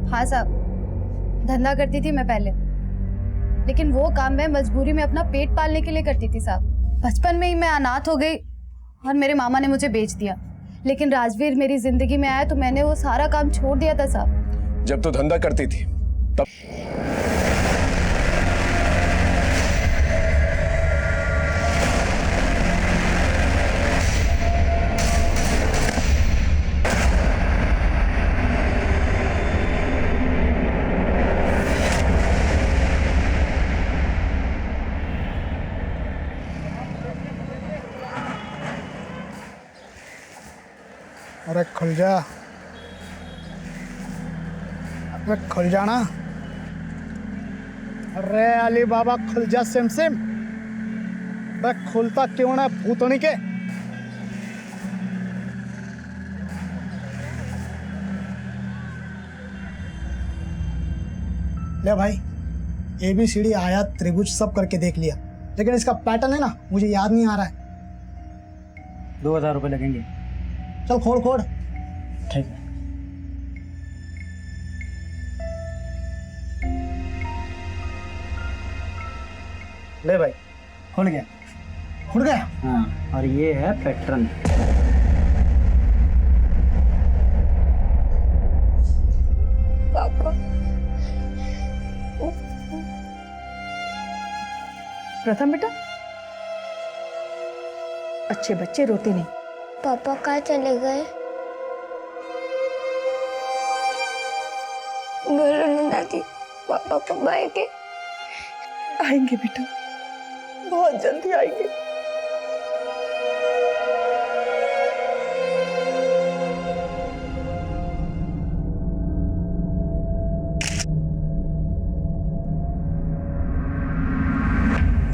हाँ साहब, धंधा करती थी मैं पहले, लेकिन वो काम मैं मजबूरी में अपना पेट पालने के लिए करती थी साहब। बचपन में ही मैं अनाथ हो गई और मेरे मामा ने मुझे बेच दिया, लेकिन राजवीर मेरी जिंदगी में आया तो मैंने वो सारा काम छोड़ दिया था साहब। जब तू धंधा करती थी तब अरे खुल जा, अबे खुल जाना। अरे अली बाबा खुल जा सिम सिम। अबे खुलता क्यों ना भूतनी के। ले भाई, ABCD आयत त्रिभुज सब करके देख लिया, लेकिन इसका पैटर्न है ना मुझे याद नहीं आ रहा है। 2000 रुपये लगेंगे। चल खोड़ खोड़। ठीक है। ले भाई, खुल गया, खुल गया। हाँ, और ये है पैटर्न। पापा, प्रथम बेटा, अच्छे बच्चे रोते नहीं। पापा कहाँ चले गए? बोलो ना दादी, पापा कब आएंगे? आएंगे बेटा, बहुत जल्दी आएंगे।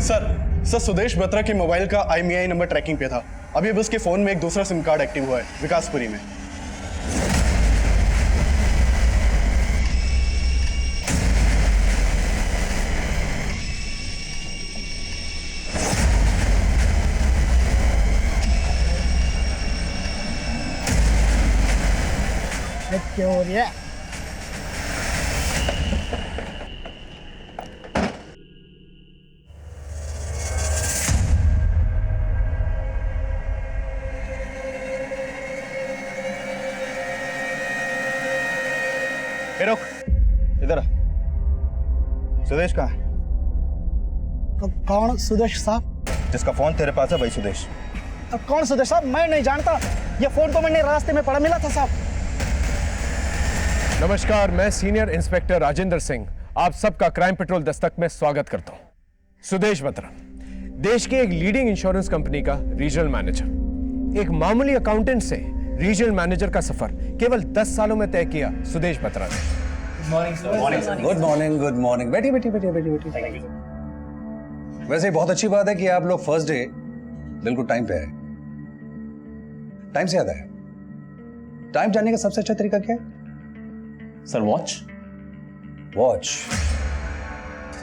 सर सुदेश बत्रा के मोबाइल का IMEI नंबर ट्रैकिंग पे था। अभी बस के फोन में एक दूसरा सिम कार्ड एक्टिव हुआ है विकासपुरी में। क्या हो रहा है? रुक, इधर आ। सुदेश कहाँ है? कौन सुदेश साहब? जिसका फोन तेरे पास है वही सुदेश। कौन सुदेश साहब? मैं नहीं जानता। ये फोन तो मैंने रास्ते में पड़ा मिला था साहब। नमस्कार, मैं सीनियर इंस्पेक्टर राजेंद्र सिंह आप सबका क्राइम पेट्रोल दस्तक में स्वागत करता हूं। सुदेश बत्रा देश के एक लीडिंग इंश्योरेंस कंपनी का रीजनल मैनेजर, एक मामूली अकाउंटेंट से रीजनल मैनेजर का सफर केवल 10 सालों में तय किया सुदेश बत्रा ने। Good morning. बैठिए बैठिए बैठिए बैठिए बैठिए। वैसे बहुत अच्छी बात है कि आप लोग फर्स्ट डे बिल्कुल टाइम पे आए। टाइम से याद आया, टाइम जानने का सबसे अच्छा तरीका क्या है? Sir watch.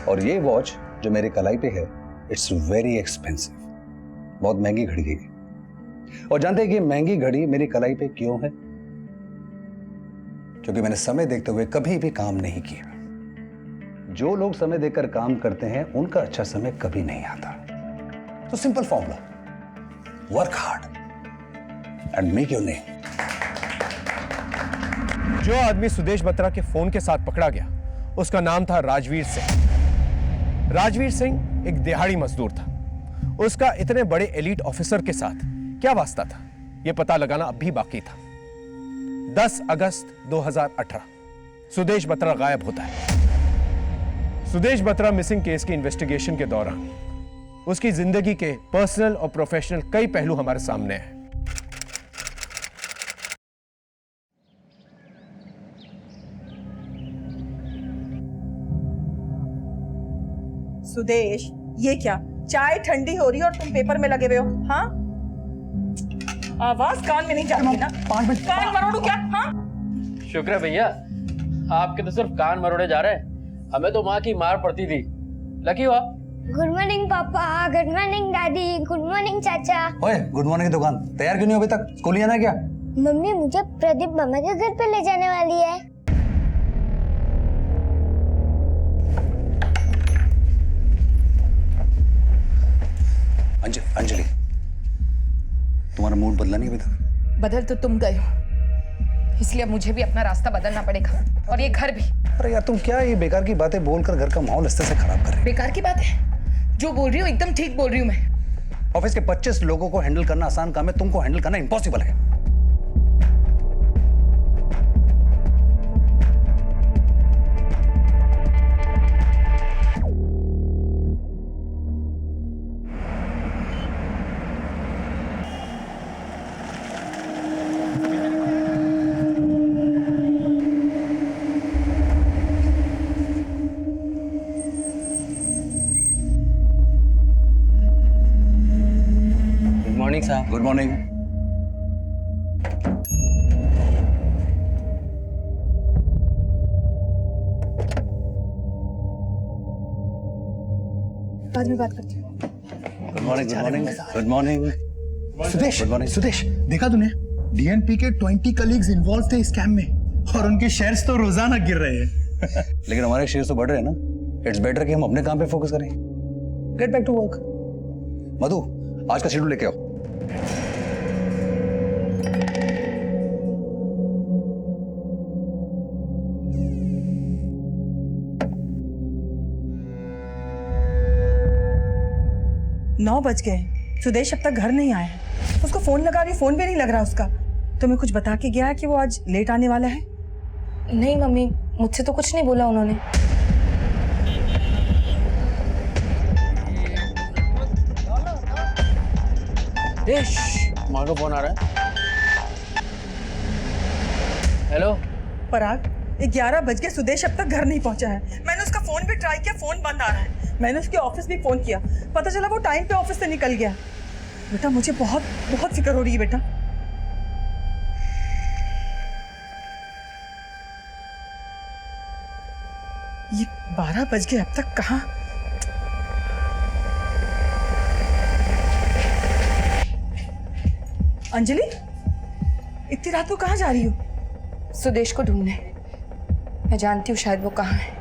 और ये वॉच जो मेरे कलाई पे है, इट्स वेरी एक्सपेंसिव, बहुत महंगी घड़ी है। और जानते हैं कि महंगी घड़ी मेरी कलाई पे क्यों है? क्योंकि मैंने समय देखते हुए कभी भी काम नहीं किया। जो लोग समय देकर काम करते हैं उनका अच्छा समय कभी नहीं आता। तो simple formula, work hard and make your name. जो आदमी सुदेश बत्रा के फोन के साथ पकड़ा गया उसका नाम था राजवीर सिंह। राजवीर सिंह एक दिहाड़ी मजदूर था। उसका इतने बड़े एलीट ऑफिसर के साथ क्या वास्ता था, यह पता लगाना अब भी बाकी था। 10 अगस्त 2018 सुदेश बत्रा गायब होता है। सुदेश बत्रा मिसिंग केस की इन्वेस्टिगेशन के दौरान उसकी जिंदगी के पर्सनल और प्रोफेशनल कई पहलू हमारे सामने हैं। सुदेश, ये क्या, चाय ठंडी हो रही है और तुम पेपर में लगे हुए हो? हाँ, आवाज कान में नहीं जाती ना? कान मरोड़ू क्या? हाँ, शुक्र है भैया, आपके तो सिर्फ कान मरोड़े जा रहे हैं, हमें तो माँ की मार पड़ती थी। लकी हुआ। गुड मॉर्निंग पापा, गुड मॉर्निंग दादी, गुड मॉर्निंग चाचा। ओए, गुड मॉर्निंग की दुकान तैयार क्यों नहीं हो अभी तक? स्कूल नहीं जाना क्या? मम्मी मुझे प्रदीप मामा के घर पे ले जाने वाली है। बदला नहीं अभी तक। बदल तो तुम गए हो, इसलिए अब मुझे भी अपना रास्ता बदलना पड़ेगा, और ये घर भी। अरे यार तुम क्या ये बेकार की बातें बोलकर घर का माहौल इस तरह से खराब कर रही बेकार की बात है, जो बोल रही हूँ एकदम ठीक बोल रही हूँ मैं। हो? ऑफिस के 25 लोगों को हैंडल करना आसान काम है, तुमको हैंडल करना इम्पॉसिबल है। गुड मॉर्निंग साहब। Good morning. बाद में बात करती हूँ। Good morning. Good morning. Good morning. Sudesh, good morning. Sudesh, देखा तूने? डीएनपी के 20 कलीग्स इन्वॉल्व थे स्कैम में, और उनके शेयर्स तो रोजाना गिर रहे हैं। लेकिन हमारे शेयर तो बढ़ रहे हैं ना। इट्स बेटर कि हम अपने काम पे फोकस करें। Get back to work. Madhu, आज का शेड्यूल लेके आओ। नौ बज गए, सुदेश अब तक घर नहीं आया है। उसको फोन लगा रही, फोन भी नहीं लग रहा उसका। तुम्हें कुछ बता के गया है कि वो आज लेट आने वाला है? नहीं मम्मी, मुझसे तो कुछ नहीं बोला उन्होंने। माँ का फोन आ रहा है। हेलो। पराग, 11 बज गए, सुदेश अब तक घर नहीं पहुंचा है। मैंने उसका फोन भी ट्राई किया, फोन बंद आ रहा है। मैंने उसके ऑफिस भी फोन किया, पता चला वो टाइम पे ऑफिस से निकल गया। बेटा मुझे बहुत बहुत फिक्र हो रही है बेटा। ये 12 बज गए, अब तक कहाँ? अंजलि, इतनी रात को कहाँ जा रही हो? सुदेश को ढूंढने। मैं जानती हूँ शायद वो कहाँ है।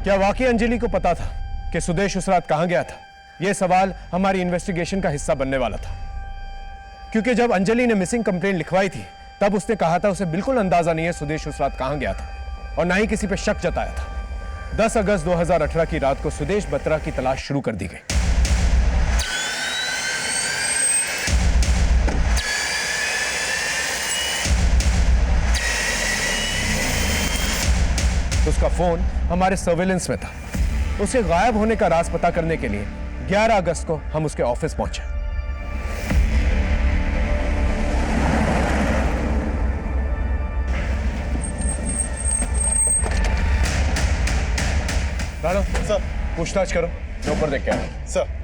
क्या वाकई अंजलि को पता था कि सुदेश उस रात कहां गया था? यह सवाल हमारी इन्वेस्टिगेशन का हिस्सा बनने वाला था, क्योंकि जब अंजलि ने मिसिंग कंप्लेंट लिखवाई थी तब उसने कहा था उसे बिल्कुल अंदाजा नहीं है सुदेश उस रात कहां गया था, और ना ही किसी पे शक जताया था। 10 अगस्त 2018 की रात को सुदेश बत्रा की तलाश शुरू कर दी गई। उसका फोन हमारे सर्वेलेंस में था। उसे गायब होने का राज पता करने के लिए 11 अगस्त को हम उसके ऑफिस पहुंचे। राणा सर। पूछताछ करो, मैं ऊपर देख के आया। सर।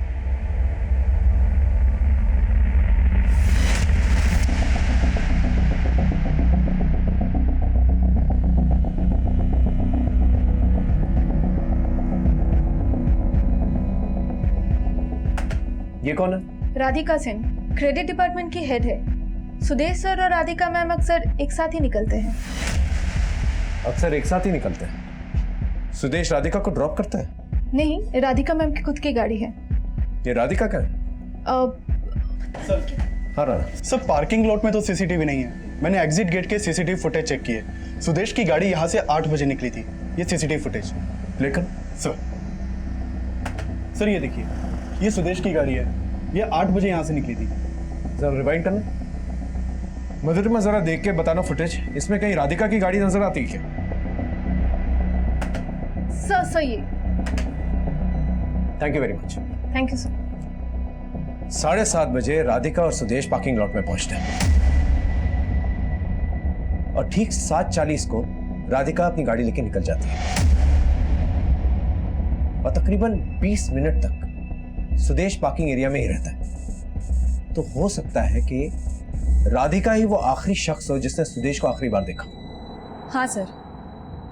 ये कौन है? राधिका सिंह, क्रेडिट डिपार्टमेंट की हेड है। सुदेश सर और राधिका मैम अक्सर एक साथ ही निकलते हैं। अक्सर एक साथ ही निकलते हैं। सुदेश राधिका को ड्रॉप करता है? नहीं, राधिका मैम की खुद की गाड़ी है। ये राधिका का है? सर। हाँ राणा। सर, पार्किंग लॉट में तो सीसीटीवी नहीं है। मैंने एग्जिट गेट के सीसीटीवी फुटेज चेक किए। सुदेश की गाड़ी यहाँ से 8 बजे निकली थी। ये सीसीटीवी फुटेज। लेकिन सर ये देखिए, ये सुदेश की गाड़ी है। ये 8 बजे यहाँ से निकली थी। जरा रिवाइंड करना। मधुरिमा जरा देख के बताना फुटेज, इसमें कहीं राधिका की गाड़ी नजर आती है क्या? सर सही है। Thank you very much. Thank you sir. 7:30 बजे राधिका और सुदेश पार्किंग लॉट में पहुंचते हैं, और ठीक 7:40 को राधिका अपनी गाड़ी लेके निकल जाती है, और तकरीबन 20 मिनट तक सुदेश पार्किंग एरिया में ही रहता है। तो हो सकता है कि राधिका ही वो आखिरी शख्स हो जिसने सुदेश को आखिरी बार देखा। हाँ सर,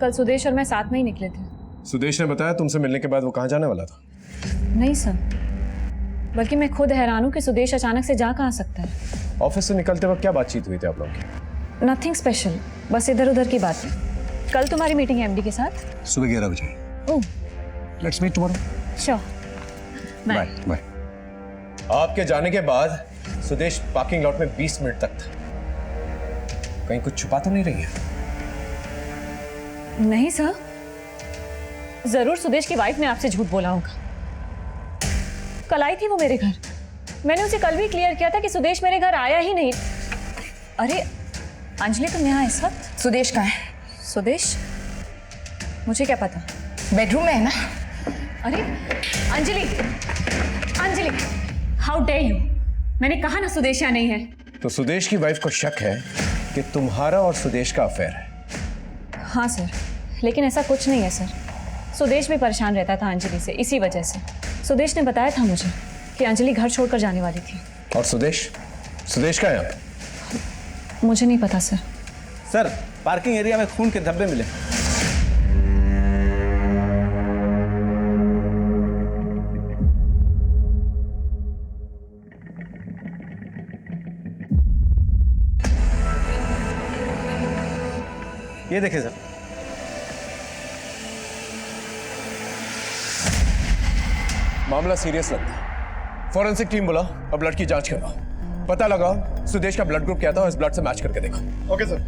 कल सुदेश और मैं साथ में ही निकले थे। सुदेश ने बताया तुमसे मिलने के बाद वो कहाँ जाने वाला था? नहीं सर, बल्कि मैं खुद हैरान हूँ कि सुदेश अचानक से जा कहाँ सकता है। ऑफिस से निकलते वक्त क्या बातचीत हुई थी आप लोगों की? नथिंग स्पेशल, बस इधर उधर की बात है। कल तुम्हारी मीटिंग है एमडी के साथ? सुबह 11 बजे। Oh, let's meet tomorrow. Sure. Bye bye. आपके जाने के बाद सुदेश पार्किंग लॉट में 20 मिनट तक था। कहीं कुछ छुपा तो नहीं रही है? नहीं सर, जरूर सुदेश की वाइफ ने आपसे झूठ बोला होगा। कल आई थी वो मेरे घर, मैंने उसे कल भी क्लियर किया था कि सुदेश मेरे घर आया ही नहीं। अरे अंजलि, तुम यहाँ इस वक्त? सुदेश कहाँ है? सुदेश? मुझे क्या पता, बेडरूम में है ना। अरे Anjali, Anjali, how dare you! मैंने कहा ना सुदेश यहाँ नहीं है। तो सुदेश की वाइफ को शक है कि तुम्हारा और सुदेश का अफेयर है। हाँ सर, लेकिन ऐसा कुछ नहीं है सर। सुदेश भी परेशान रहता था अंजलि से, इसी वजह से। सुदेश ने बताया था मुझे कि अंजलि घर छोड़कर जाने वाली थी। और सुदेश का है? मुझे नहीं पता सर। सर, पार्किंग एरिया में खून के धब्बे मिले। ये देखिए सर। मामला सीरियस लगता है। फॉरेंसिक टीम बुलाओ और ब्लड की जांच करवाओ। पता लगाओ सुदेश का ब्लड ग्रुप क्या था और इस ब्लड से मैच करके देखो। Okay sir.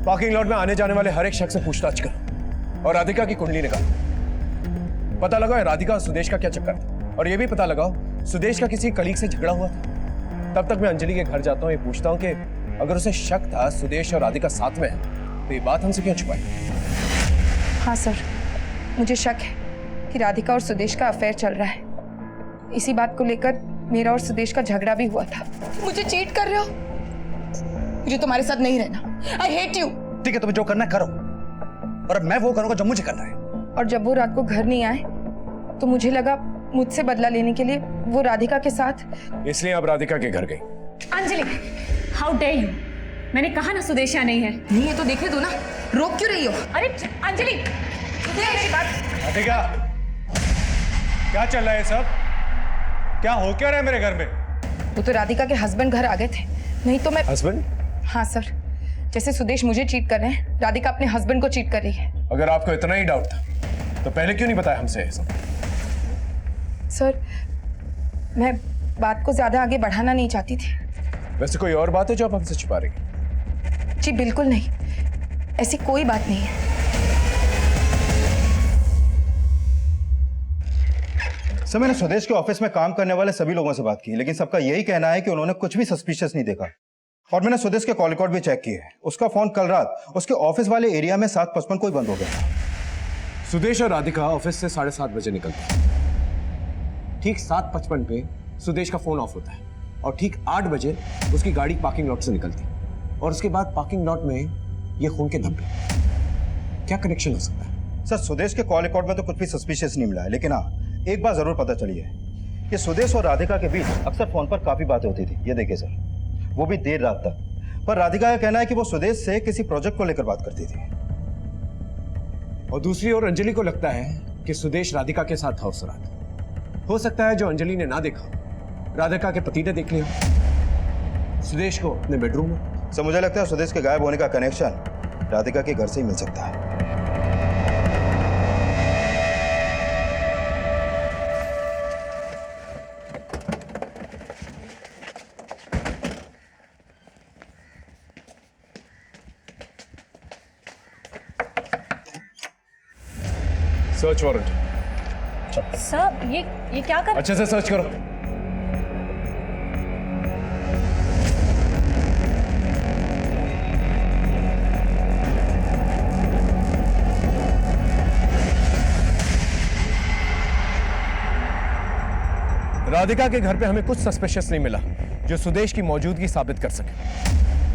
पार्किंग लॉट में आने जाने वाले हर एक शख्स से पूछताछ करो और राधिका की कुंडली निकालो। पता लगाओ राधिका और सुदेश का क्या चक्कर था, और यह भी पता लगाओ सुदेश का किसी कलीग से झगड़ा हुआ था। तब तक मैं अंजलि के घर जाता हूँ, ये पूछता हूँ कि अगर उसे शक था सुदेश और राधिका साथ में है तो ये बात हमसे क्यों छुपाई? हाँ सर, मुझे शक है कि राधिका और सुदेश का अफेयर चल रहा है। इसी बात को लेकर मेरा और सुदेश का झगड़ा भी हुआ था। मुझे चीट कर रहे हो? मुझे तुम्हारे साथ नहीं रहना। I hate you. ठीक है, तुम्हें जो करना है करो, और अब मैं वो करूंगा जो मुझे करना है। और जब वो रात को घर नहीं आए तो मुझे लगा मुझसे बदला लेने के लिए वो राधिका के साथ, इसलिए अब राधिका के घर गई। Anjali, how dare you! मैंने कहा ना सुदेश यहाँ नहीं है। नहीं है तो देखने दो ना, रोक क्यों रही हो? अरे अंजलि, मेरी बात। राधिका, क्या चल रहा है सब? क्या हो क्या रहा है मेरे घर में? वो तो राधिका के हस्बैंड घर आ गए थे, नहीं तो मैं। हस्बैंड? हाँ सर, जैसे सुदेश मुझे चीट कर रहे हैं, राधिका अपने हस्बैंड को चीट कर रही है। अगर आपको इतना ही डाउट था तो पहले क्यों नहीं बताया हमसे ये सब? सर, मैं बात को ज्यादा आगे बढ़ाना नहीं चाहती थी। वैसे कोई और बात है जो आप हमसे छुपा रही हैं? जी बिल्कुल नहीं, ऐसी कोई बात नहीं है। सर, मैंने सुदेश के ऑफिस में काम करने वाले सभी लोगों से बात की, लेकिन सबका यही कहना है कि उन्होंने कुछ भी सस्पिशियस नहीं देखा। और मैंने सुदेश के कॉल रिकॉर्ड भी चेक किए। उसका फोन कल रात उसके ऑफिस वाले एरिया में 7:55 को ही बंद हो गया। सुदेश और राधिका ऑफिस से 7:30 बजे निकलते। ठीक 7:55 पे सुदेश का फोन ऑफ होता है और ठीक 8 बजे उसकी गाड़ी पार्किंग लॉट से निकलती और उसके बाद पार्किंग लॉट में ये खून के धब्बे। क्या कनेक्शन हो सकता है? सर, सुदेश के कॉल रिकॉर्ड में तो कुछ भी सस्पिशियस नहीं मिला है, लेकिन हाँ, एक बात जरूर पता चली है कि सुदेश और राधिका के बीच अक्सर फोन पर काफी बातें होती थी। ये देखिए सर, वो भी देर रात तक। पर राधिका का कहना है कि वो सुदेश से किसी प्रोजेक्ट को लेकर बात करती थी। और दूसरी ओर अंजलि को लगता है कि सुदेश राधिका के साथ था उस रात। हो सकता है जो अंजलि ने ना देखा राधिका के पति ने देख लिया सुदेश को अपने बेडरूम में। सर, मुझे लगता है सुदेश के गायब होने का कनेक्शन राधिका के घर से ही मिल सकता है। Search warrant. सर, ये क्या कर? अच्छे से सर्च करो। राधिका के घर पे हमें कुछ सस्पिशियस नहीं मिला जो सुदेश की मौजूदगी साबित कर सके।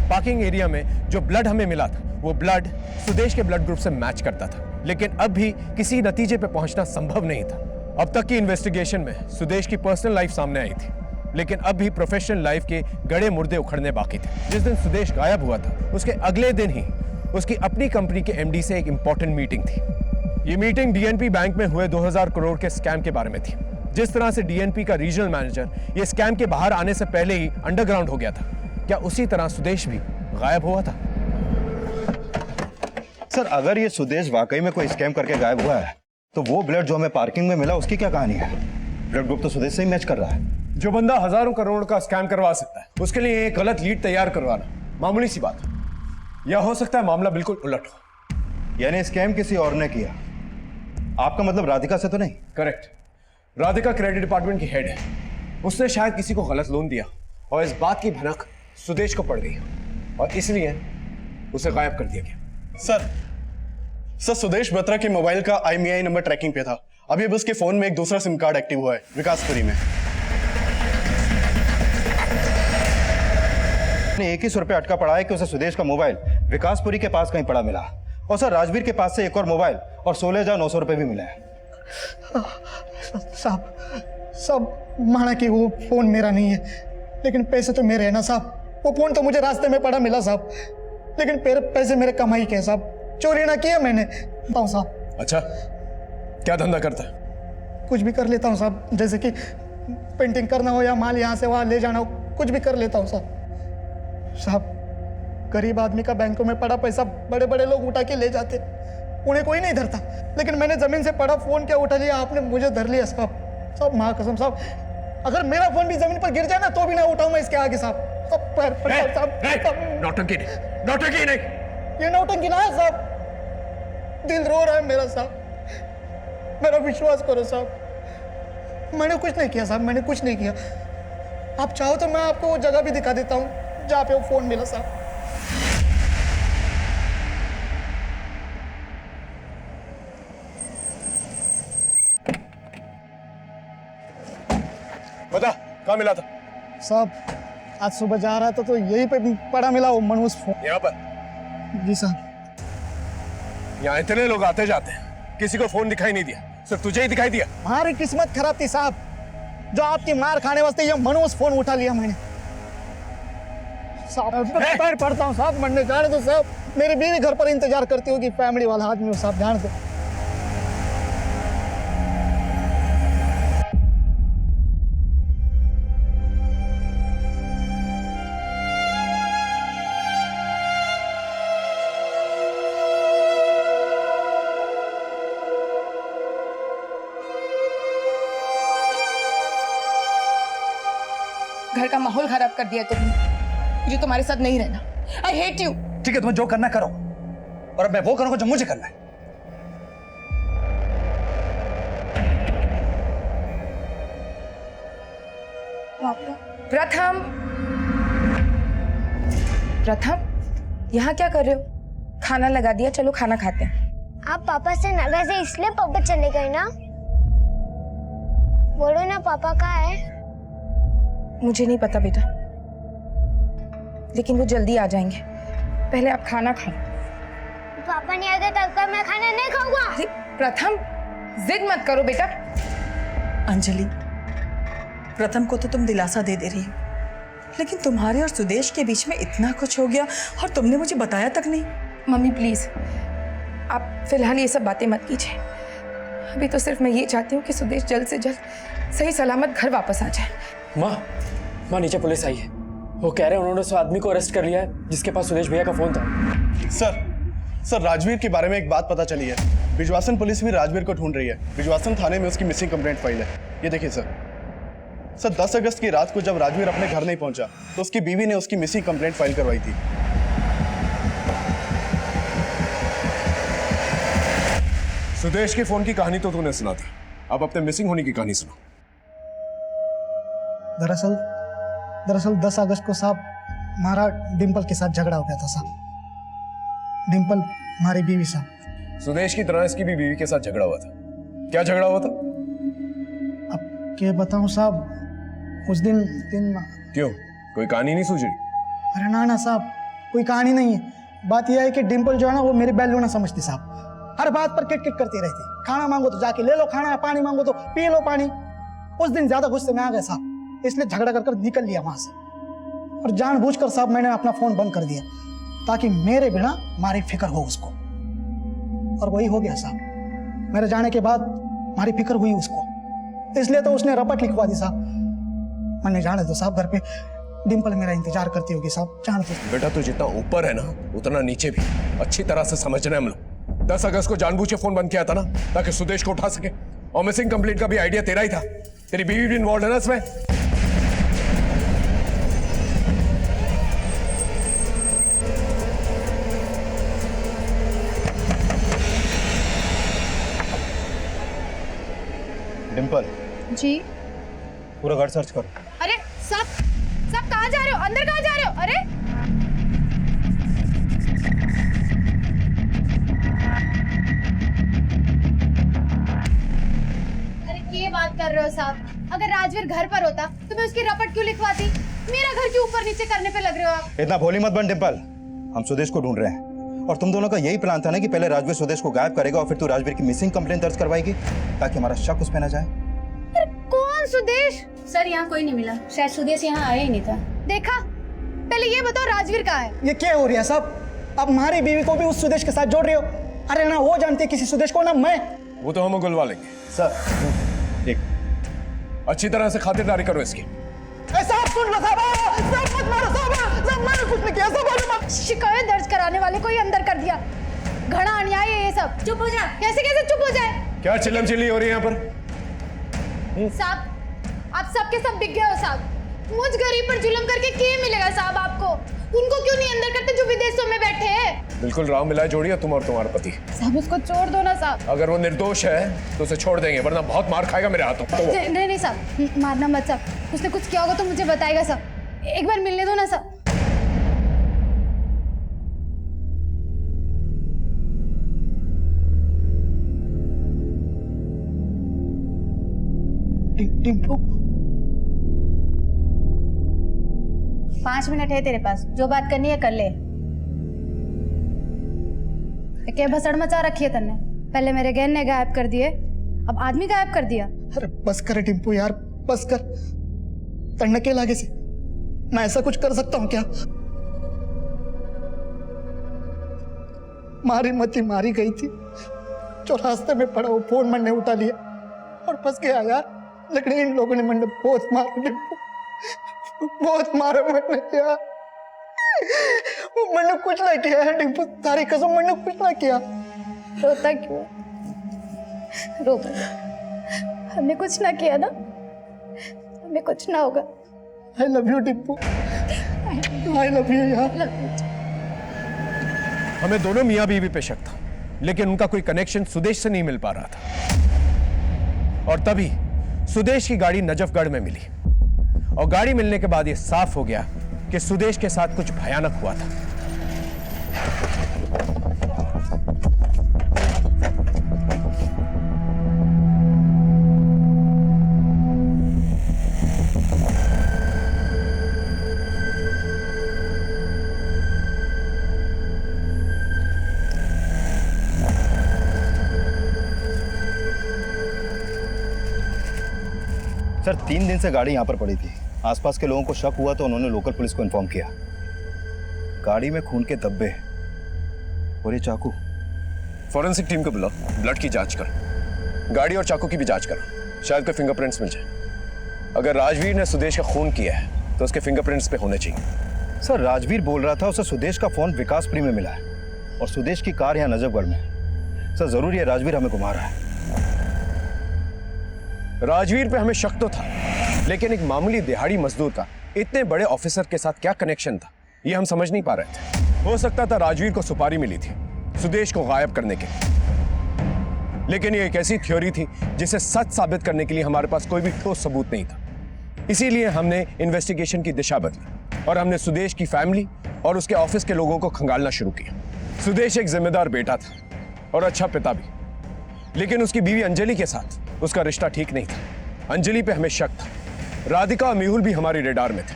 पार्किंग एरिया में जो ब्लड हमें मिला था वो ब्लड सुदेश के ब्लड ग्रुप से मैच करता था, लेकिन अब भी किसी नतीजे पे पहुंचना संभव नहीं था। अब तक की इन्वेस्टिगेशन में सुदेश की पर्सनल लाइफ सामने आई थी, लेकिन अब भी प्रोफेशनल लाइफ के गड़े मुर्दे उखड़ने बाकी थे। जिस दिन सुदेश गायब हुआ था उसके अगले दिन ही उसकी अपनी कंपनी के एमडी से एक इंपॉर्टेंट मीटिंग थी। ये मीटिंग डीएनपी बैंक में हुए 2000 करोड़ के स्कैम के बारे में थी। जिस तरह से डीएनपी का रीजनल मैनेजर ये स्कैम के बाहर आने से पहले ही अंडरग्राउंड हो गया था, क्या उसी तरह सुदेश भी गायब हुआ था? सर, अगर ये सुदेश वाकई में कोई स्कैम करके गायब हुआ है तो वो ब्लड जो हमें पार्किंग में मिला उसकी क्या कहानी है? ब्लड ग्रुप तो सुदेश से ही मैच कर रहा है। जो बंदा हजारों करोड़ का स्कैम करवा सकता है, उसके लिए एक गलत लीड तैयार करवाना मामूली सी बात है। या हो सकता है मामला बिल्कुल उलट हो। यानी स्कैम किसी और ने किया। आपका मतलब राधिका से तो नहीं? करेक्ट। राधिका क्रेडिट डिपार्टमेंट की हेड है। उसने शायद किसी को गलत लोन दिया और इस बात की भनक सुदेश को पड़ गई और इसलिए उसे गायब कर दिया गया। सर सुदेश बत्रा के मोबाइल का IMEI नंबर ट्रैकिंग पे था। अभी अब उसके फोन में एक दूसरा सिम कार्ड एक्टिव हुआ है, विकासपुरी में। एक ही रुपये अटका पड़ा है कि उसे सुदेश का मोबाइल विकासपुरी के पास कहीं पड़ा मिला। और सर राजवीर के पास से एक और मोबाइल और 16,900 रुपये भी मिला है। साहब माना कि वो फोन मेरा नहीं है, लेकिन पैसे तो मेरे हैं ना साहब। वो फोन तो मुझे रास्ते में पड़ा मिला साहब, लेकिन पैसे मेरे कमाई के साहब, चोरी ना किया मैंने। साहब अच्छा, क्या धंधा करता है? कुछ भी कर लेता हूँ साहब, जैसे कि पेंटिंग करना हो या माल यहाँ से वहाँ ले जाना हो, कुछ भी कर लेता हूँ साहब। साहब गरीब आदमी का बैंकों में पड़ा पैसा बड़े बड़े लोग उठा के ले जाते, उन्हें कोई नहीं धरता, लेकिन मैंने जमीन से पड़ा फोन क्या उठा लिया, आपने मुझे धर लिया साहब। साहब माँ कसम साहब, अगर मेरा फोन भी जमीन पर गिर जाए ना तो भी ना उठाऊं मैं इसके आगे साहब। नौटंकी नहीं। ये नौटंकी ना है साहब, दिल रो रहा है मेरा साहब, मेरा विश्वास करो साहब। मैंने कुछ नहीं किया साहब, मैंने कुछ नहीं किया। आप चाहो तो मैं आपको वो जगह भी दिखा देता हूँ जहाँ पे वो फोन मिला साहब। बता कहाँ मिला था? साहब आज सुबह जा रहा था तो यहीं पे पड़ा मिला वो मनोज फोन। यहाँ पर? जी साहब। यहाँ इतने लोग आते जाते हैं, किसी को फोन दिखाई नहीं दिया, सिर्फ तुझे ही दिखाई दिया। हमारी किस्मत खराब थी साहब, जो आपकी मार खाने वास्ते ये मनोज फोन उठा लिया मैंने साहब। पैर पड़ता हूँ साहब, मरने जाने दो साहब। मेरी बीवी घर पर इंतजार करती होगी, फैमिली वाला आदमी हो साहब, जान दो। घर का माहौल खराब कर दिया तुमने। मुझे तुम्हारे साथ नहीं रहना। I hate you. ठीक है, तुम्हें जो करना करो, और अब मैं वो करूंगा जो मुझे करना है। प्रथम, यहाँ क्या कर रहे हो? खाना लगा दिया, चलो खाना खाते हैं। आप पापा से नाराज है इसलिए पापा चले गए ना? बोलो ना पापा कहाँ है? मुझे नहीं पता बेटा, लेकिन वो जल्दी आ जाएंगे। पहले आप खाना खाओ। पापा नहीं आएगा तब तक मैं खाना नहीं खाऊंगा। प्रथम जिद मत करो बेटा। अंजलि, प्रथम को तो तुम दिलासा दे रही हो, लेकिन तुम्हारे और सुदेश के बीच में इतना कुछ हो गया और तुमने मुझे बताया तक नहीं। मम्मी प्लीज आप फिलहाल ये सब बातें मत कीजिए। अभी तो सिर्फ मैं ये चाहती हूँ कि सुदेश जल्द से जल्द सही सलामत घर वापस आ जाए। माँ नीचे पुलिस आई है, वो कह रहे हैं उन्होंने उस आदमी को अरेस्ट कर लिया है जिसके पास सुदेश भैया का फोन था। सर राजवीर के बारे में एक बात पता चली है। बिजवासन पुलिस भी राजवीर को ढूंढ रही है। बिजवासन थाने में उसकी मिसिंग कंप्लेंट फाइल है। ये देखिए सर 10 अगस्त की रात को जब राजवीर अपने घर नहीं पहुंचा तो उसकी बीवी ने उसकी मिसिंग कंप्लेंट फाइल करवाई थी। सुदेश के फोन की कहानी तो तूने सुना था, अब अपने मिसिंग होने की कहानी सुनो। दरअसल 10 अगस्त को साहब हमारा डिम्पल के साथ झगड़ा हो गया था साहब। डिम्पल हमारी बीवी साहब। सुदेश की तरह इसकी भी बीवी के साथ झगड़ा हुआ था। क्या झगड़ा हुआ था? अब क्या बताऊं साहब, उस दिन क्यों, कोई कहानी नहीं सूझ रही? अरे ना साहब, कोई कहानी नहीं है। बात यह है कि डिम्पल जो है ना वो मेरी बैलूना समझती साहब। हर बात पर किट किट करती रहती। खाना मांगो तो जाके ले लो खाना, पानी मांगो तो पी लो पानी। उस दिन ज्यादा गुस्से में आ गए साहब, इसलिए झगड़ा कर निकल लिया वहां से। और जानबूझकर साहब मैंने अपना फोन बंद कर दिया ताकि मेरे बिना हमारी फिक्र हो उसको, और वही हो गया साहब। मेरे जाने के बाद हमारी फिक्र हुई उसको, इसलिए तो उसने रपट लिखवा दी साहब। मैंने जाने दो साहब, घर पे डिम्पल मेरा इंतजार करती होगी साहब, जाने दो। बेटा तू जितना ऊपर है ना उतना नीचे भी अच्छी तरह से समझना है हम लोग। 10 अगस्त को जानबूझ के फोन बंद किया था ना ताकि सुदेश को उठा सके, और मिसिंग कंप्लेंट का भी आइडिया तेरा ही था। तेरी बीवी भी इन्वॉल्व है ना इसमें। डिम्पल, जी। पूरा घर सर्च करो। अरे सब कहाँ जा रहे हो? अंदर कहाँ जा रहे हो? अरे ये बात कर रहे हो साहब? अगर राजवीर घर पर होता तो मैं उसकी रपट क्यों लिखवाती? मेरा घर क्यों ऊपर नीचे करने पे लग रहे हो आप? इतना भोली मत बन डिम्पल, हम सुदेश को ढूंढ रहे हैं और तुम दोनों का यही प्लान था ना कि पहले राजवीर सुदेश को गायब करेगा और फिर तू राजवीर की मिसिंग कंप्लेंट दर्ज करवाएगी ताकि हमारा शक उस पे न जाए। अरे कौन सुदेश? सर यहाँ कोई नहीं मिला, शायद सुदेश यहाँ आया ही नहीं था। देखा, पहले ये बताओ राजवीर कहाँ है? ये क्या हो रहा है साहब? आप हमारी बीवी को भी उस सुदेश के साथ जोड़ रहे हो। अरे ना वो जानती है किसी सुदेश को, ना मैं। वो तो हम उगलवा लेंगे। सर एक अच्छी तरह से खातिरदारी करो इसकी। साहब सुन लो साहब, साहब मत मारो साहब, साहब मैंने कुछ नहीं किया साहब। शिकायत दर्ज कराने वाले को ही अंदर कर दिया। घड़ा अन्याय है ये सब। चुप हो जा। कैसे कैसे चुप हो जाए? क्या चिल्लम चिल्ली हो रही है यहाँ पर? साहब आप सबके सब बिक गए हो साहब। मुझ गरीब पर जुल्म करके क्या मिलेगा साहब आपको? उनको क्यों नहीं अंदर करते जो विदेशों में बैठे हैं? बिल्कुल राव मिलाए जोड़ी है तुम और तुम्हारा पति। साहब उसको छोड़ दो ना साहब। अगर वो निर्दोष है तो उसे छोड़ देंगे, वरना बहुत मार खाएगा मेरे हाथों। नहीं साहब, मारना मत साहब। उसने कुछ किया होगा तो मुझे बताएगा साहब। एक बार मिलने दो ना साहब। डिम्पू 5 मिनट है तेरे पास, जो बात करनी है कर ले। क्या भसड़ मचा रखी है तन्ने? पहले मेरे गहने गायब कर दिए, अब आदमी गायब कर दिया। अरे बस कर डिम्पू यार, बस कर। तन्ने के लागे से मैं ऐसा कुछ कर सकता हूँ क्या? मारी मती मारी गई थी, जो रास्ते में पड़ा वो फोन मैंने उठा लिया और फंस गया यार। लेकिन इन लोगों ने मैंने बहुत मारा डिम्पू, बहुत मारा मैंने यार। मैंने कुछ ना किया है डिम्पू, तारी कसम मैंने कुछ ना किया। रोता क्यों? रो मत। हमने कुछ ना किया ना, हमें कुछ ना होगा। I love you Dimpu, I love you यार। हमें दोनों मियां बीवी पे शक था, लेकिन उनका कोई कनेक्शन सुदेश से नहीं मिल पा रहा था। और तभी सुदेश की गाड़ी नजफगढ़ में मिली और गाड़ी मिलने के बाद यह साफ हो गया कि सुदेश के साथ कुछ भयानक हुआ था। सर 3 दिन से गाड़ी यहाँ पर पड़ी थी। आसपास के लोगों को शक हुआ तो उन्होंने लोकल पुलिस को इन्फॉर्म किया। गाड़ी में खून के धब्बे और ये चाकू। फॉरेंसिक टीम को बुलाओ, ब्लड की जांच करो, गाड़ी और चाकू की भी जांच करो, शायद कोई फिंगरप्रिंट्स मिल जाए। अगर राजवीर ने सुदेश का खून किया है तो उसके फिंगरप्रिंट्स पे होने चाहिए। सर राजवीर बोल रहा था उसे सुदेश का फोन विकासपुरी में मिला है और सुदेश की कार यहाँ नजफगढ़ में। सर जरूर ये राजवीर हमें घुमा रहा है। राजवीर पे हमें शक तो था, लेकिन एक मामूली दिहाड़ी मजदूर का इतने बड़े ऑफिसर के साथ क्या कनेक्शन था, ये हम समझ नहीं पा रहे थे। हो सकता था राजवीर को सुपारी मिली थी सुदेश को गायब करने के, लेकिन ये एक ऐसी थ्योरी थी जिसे सच साबित करने के लिए हमारे पास कोई भी ठोस सबूत नहीं था। इसीलिए हमने इन्वेस्टिगेशन की दिशा बदली और हमने सुदेश की फैमिली और उसके ऑफिस के लोगों को खंगालना शुरू किया। सुदेश एक जिम्मेदार बेटा था और अच्छा पिता भी, लेकिन उसकी बीवी अंजलि के साथ उसका रिश्ता ठीक नहीं था। अंजलि पे हमें शक था। राधिका और मेहुल भी हमारी रेडार में थे,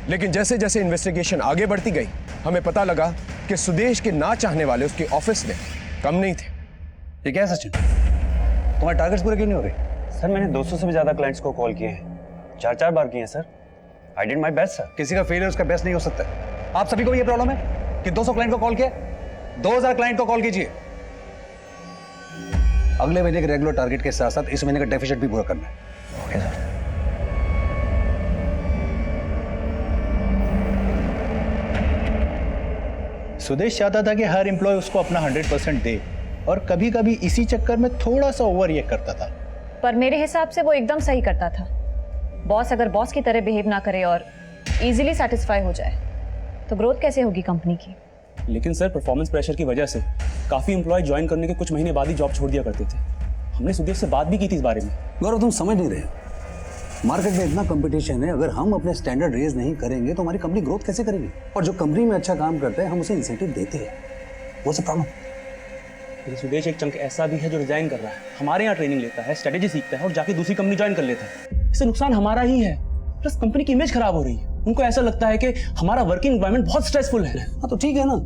लेकिन जैसे जैसे इन्वेस्टिगेशन आगे बढ़ती गई हमें पता लगा कि सुदेश के ना चाहने वाले उसके ऑफिस में कम नहीं थे। ये क्या है सचिन, तुम्हारे टारगेट्स पूरे क्यों नहीं हो रहे? सर मैंने 200 से भी ज्यादा क्लाइंट्स को कॉल किए हैं, 4 बार किए हैं sir. I did my best sir. किसी का फेलियर उसका बेस्ट नहीं हो सकता। आप सभी को ये प्रॉब्लम है कि 200 क्लाइंट को कॉल किया, 2000 क्लाइंट को कॉल कीजिए। अगले महीने के रेगुलर टारगेट के साथ साथ इस महीने का डेफिसिट भी पूरा करना है। Okay sir. सुदेश चाहता था कि हर एम्प्लॉय उसको अपना 100% दे और कभी कभी इसी चक्कर में थोड़ा सा ओवर रिएक्ट करता था। पर मेरे हिसाब से वो एकदम सही करता था। बॉस अगर बॉस की तरह बिहेव ना करे और इजीली सेटिस्फाई हो जाए तो ग्रोथ कैसे होगी कंपनी की? लेकिन सर परफॉर्मेंस प्रेशर की वजह से काफ़ी एम्प्लॉय ज्वाइन करने के कुछ महीने बाद ही जॉब छोड़ दिया करते थे। हमने सुदेश से बात भी की थी इस बारे में। गौरव तुम समझ नहीं रहे, मार्केट में इतना कंपटीशन है, अगर हम अपने स्टैंडर्ड रेज नहीं करेंगे तो हमारी कंपनी ग्रोथ कैसे करेगी? और जो कंपनी में अच्छा काम करते हैं हम उसे इंसेंटिव देते हैं, वो सब प्रॉब्लम। लेकिन सुदेश एक चंक ऐसा भी है जो रिजाइन कर रहा है, हमारे यहाँ ट्रेनिंग लेता है, स्ट्रेटेजी सीखता है और जाके दूसरी कंपनी ज्वाइन कर लेता है। इससे नुकसान हमारा ही है, प्लस कंपनी की इमेज खराब हो रही है। उनको ऐसा लगता है कि हमारा वर्किंग एनवायरनमेंट बहुत स्ट्रेसफुल है। हाँ तो ठीक है ना,